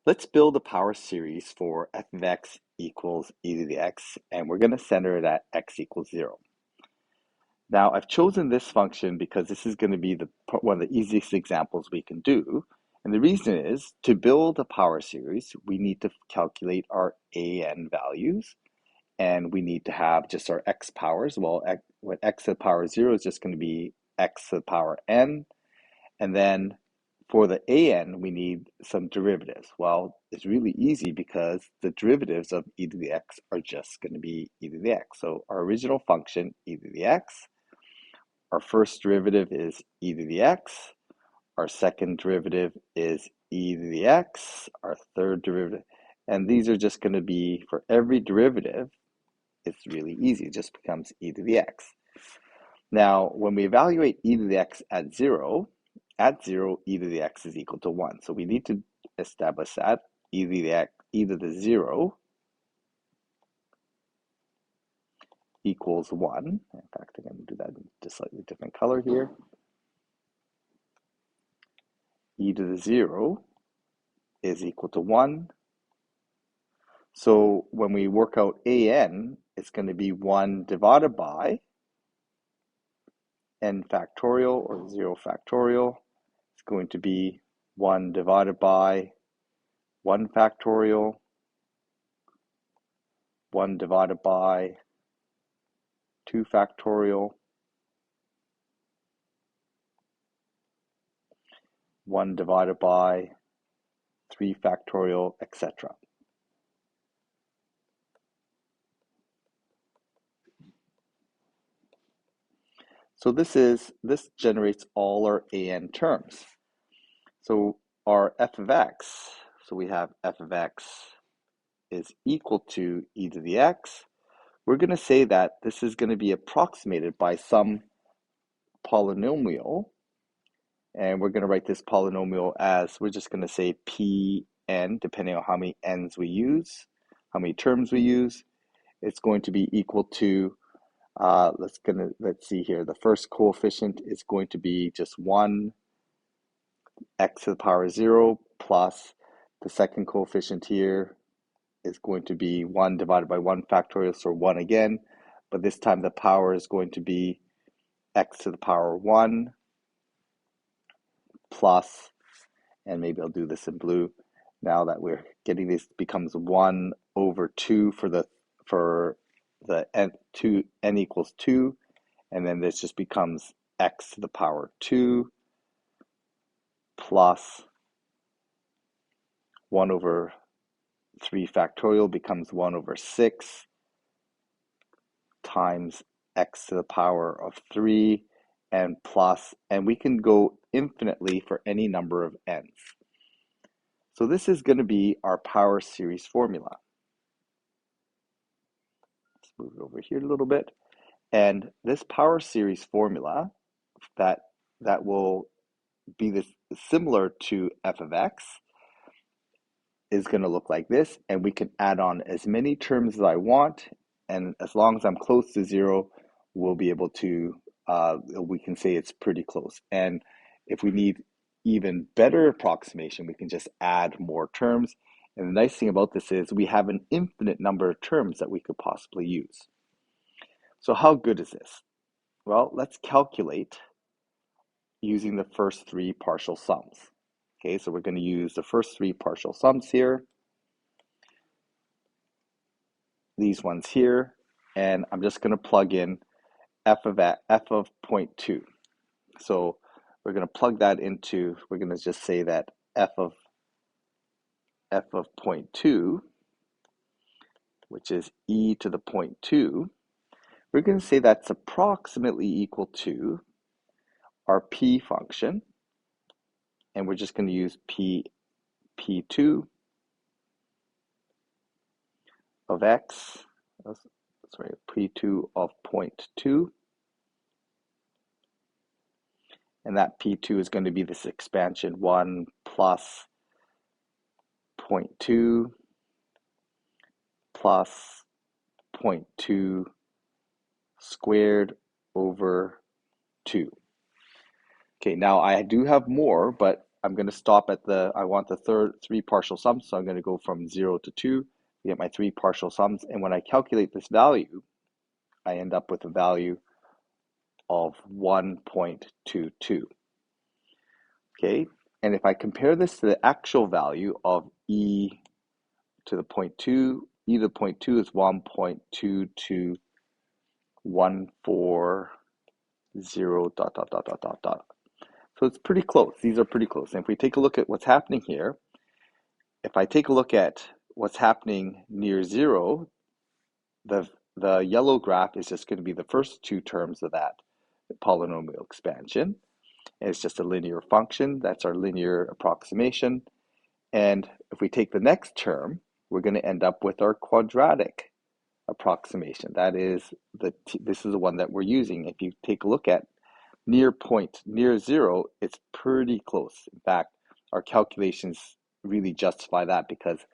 Let's build a power series for f of x equals e to the x, and we're going to center it at x equals 0. Now, I've chosen this function because this is going to be one of the easiest examples we can do. And the reason is, to build a power series, we need to calculate our an values, and we need to have just our x powers. Well, when x to the power 0 is just going to be x to the power n, and then for the an, we need some derivatives. Well, it's really easy because the derivatives of e to the x are just going to be e to the x. So our original function, e to the x, our first derivative is e to the x, our second derivative is e to the x, our third derivative, and these are just going to be, for every derivative, it's really easy, it just becomes e to the x. Now, when we evaluate e to the x at 0, e to the x is equal to 1. So we need to establish that e to the 0 equals 1. In fact, I'm going to do that in a slightly different color here. E to the 0 is equal to 1. So when we work out an, it's going to be 1 divided by n factorial, or 0 factorial. It's going to be 1 divided by 1 factorial, 1 divided by 2 factorial, 1 divided by 3 factorial, etc. So this generates all our an terms. So our f of x, so we have f of x is equal to e to the x. We're going to say that this is going to be approximated by some polynomial, and we're going to write this polynomial as, we're just going to say Pn, depending on how many n's we use, how many terms we use. It's going to be equal to, let's see here, the first coefficient is going to be just 1 x to the power 0, plus the second coefficient here is going to be 1 divided by 1 factorial, so 1 again, but this time the power is going to be x to the power 1 plus, and maybe I'll do this in blue, now that we're getting this, becomes 1 over 2 for the n equals 2, and then this just becomes x to the power 2 plus 1 over 3 factorial becomes 1 over 6 times x to the power of 3 and plus, and we can go infinitely for any number of n's. So this is going to be our power series formula. Let's move it over here a little bit. And this power series formula that will be similar to f of x is going to look like this, and we can add on as many terms as I want, and as long as I'm close to 0, we'll be able to, we can say it's pretty close. And if we need even better approximation, we can just add more terms. And the nice thing about this is we have an infinite number of terms that we could possibly use. So how good is this? Well, let's calculate using the first 3 partial sums. Okay, so we're going to use the first 3 partial sums here, these ones here, and I'm just going to plug in f of 0.2. So we're going to plug that into, we're going to just say that f of 0.2, which is e to the 0.2, we're going to say that's approximately equal to our p function, and we're just going to use p2 of x, sorry, p2 of 0.2, and that p2 is going to be this expansion 1 plus 0.2 plus 0.2 squared over 2. Okay, now I do have more, but I'm going to stop at I want the three partial sums, so I'm going to go from 0 to 2 to get my three partial sums. And when I calculate this value, I end up with a value of 1.22. Okay, and if I compare this to the actual value of e to the 0.2, e to the 0.2 is 1.22140 dot dot dot dot dot dot. So it's pretty close. These are pretty close. And if we take a look at what's happening here, if I take a look at what's happening near 0, the yellow graph is just going to be the first two terms of that polynomial expansion. And it's just a linear function. That's our linear approximation. And if we take the next term, we're going to end up with our quadratic approximation. That is this is the one that we're using. If you take a look at near 0, it's pretty close. In fact, our calculations really justify that because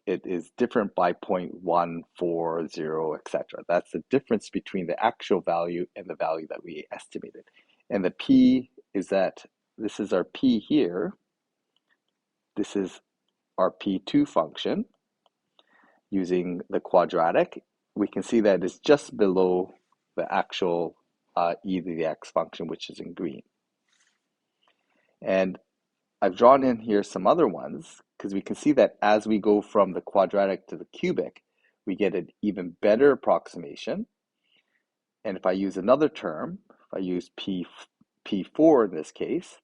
it is different by 0.140, etc. That's the difference between the actual value and the value that we estimated. And the p is that this is our p here. This is our p2 function. Using the quadratic, we can see that it's just below the actual e to the x function, which is in green. And I've drawn in here some other ones because we can see that as we go from the quadratic to the cubic, we get an even better approximation. And if I use another term, if I use P4 in this case,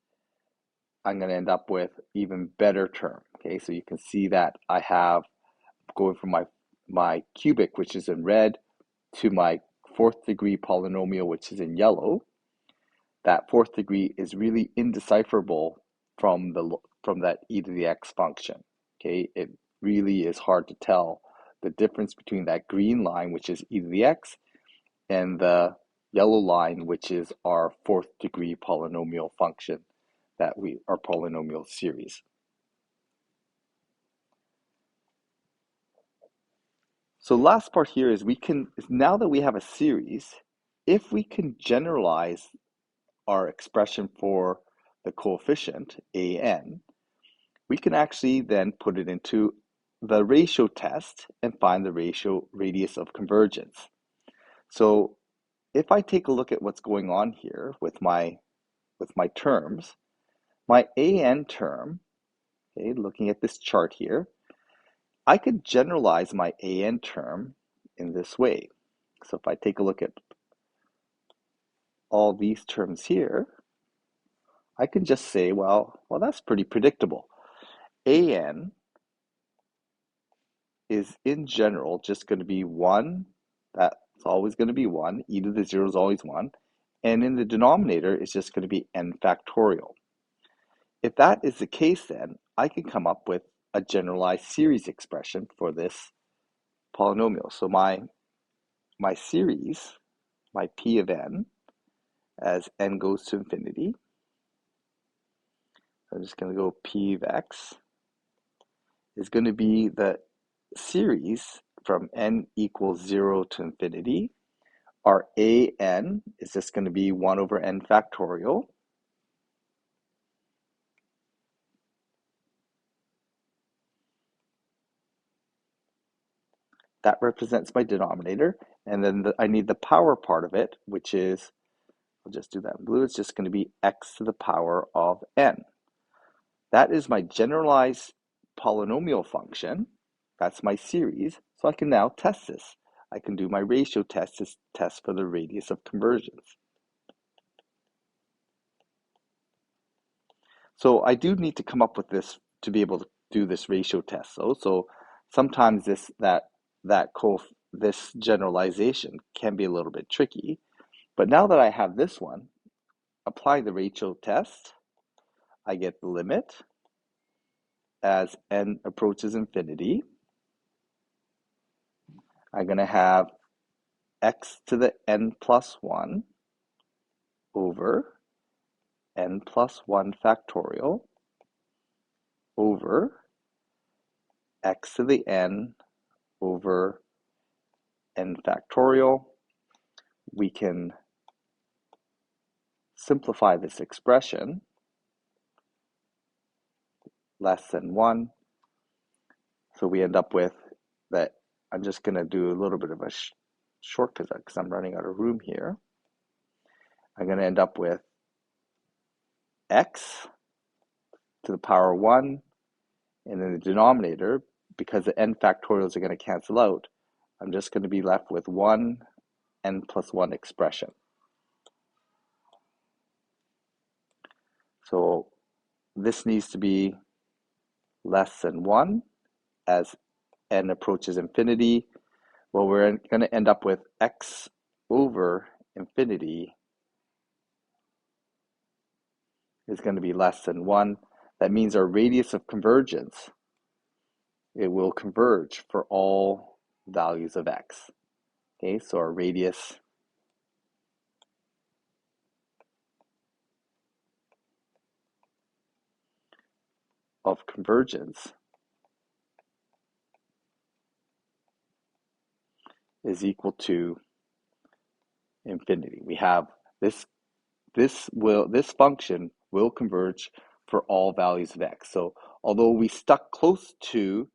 I'm going to end up with even better term. Okay, so you can see that I have going from my cubic, which is in red, to my fourth degree polynomial, which is in yellow. That fourth degree is really indecipherable from that e to the x function. Okay, it really is hard to tell the difference between that green line, which is e to the x, and the yellow line, which is our fourth degree polynomial function our polynomial series. So last part here is now that we have a series, if we can generalize our expression for the coefficient an, we can actually then put it into the ratio test and find the radius of convergence. So if I take a look at what's going on here with my terms, my an term, okay, looking at this chart here, I could generalize my an term in this way. So if I take a look at all these terms here, I can just say, well, that's pretty predictable. An is in general just going to be 1. That's always going to be 1. E to the 0 is always 1. And in the denominator, it's just going to be n factorial. If that is the case, then I can come up with a generalized series expression for this polynomial. So my series, my p of n, as n goes to infinity, I'm just going to go p of x, is going to be the series from n equals 0 to infinity. Our an is just going to be 1 over n factorial. That represents my denominator. And then I need the power part of it, which is, I'll just do that in blue, it's just going to be x to the power of n. That is my generalized polynomial function. That's my series. So I can now test this. I can do my ratio test to test for the radius of convergence. So I do need to come up with this to be able to do this ratio test though. So sometimes this generalization can be a little bit tricky. But now that I have this one, apply the ratio test, I get the limit as n approaches infinity. I'm going to have x to the n plus 1 over n plus 1 factorial over x to the n over n factorial. We can simplify this expression. less than 1. So we end up with that. I'm just going to do a little bit of a shortcut because I'm running out of room here. I'm going to end up with x to the power 1, and in the denominator, because the n factorials are going to cancel out, I'm just going to be left with 1 n plus 1 expression. So this needs to be less than 1 as n approaches infinity. Well, we're going to end up with x over infinity is going to be less than 1. That means our radius of convergence, it will converge for all values of x. Okay, so our radius of convergence is equal to infinity. We have this function will converge for all values of x. So although we stuck close to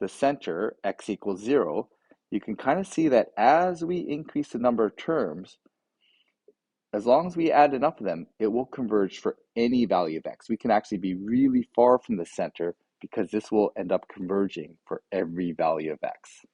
the center, x equals 0, you can kind of see that as we increase the number of terms, as long as we add enough of them, it will converge for any value of x. We can actually be really far from the center because this will end up converging for every value of x.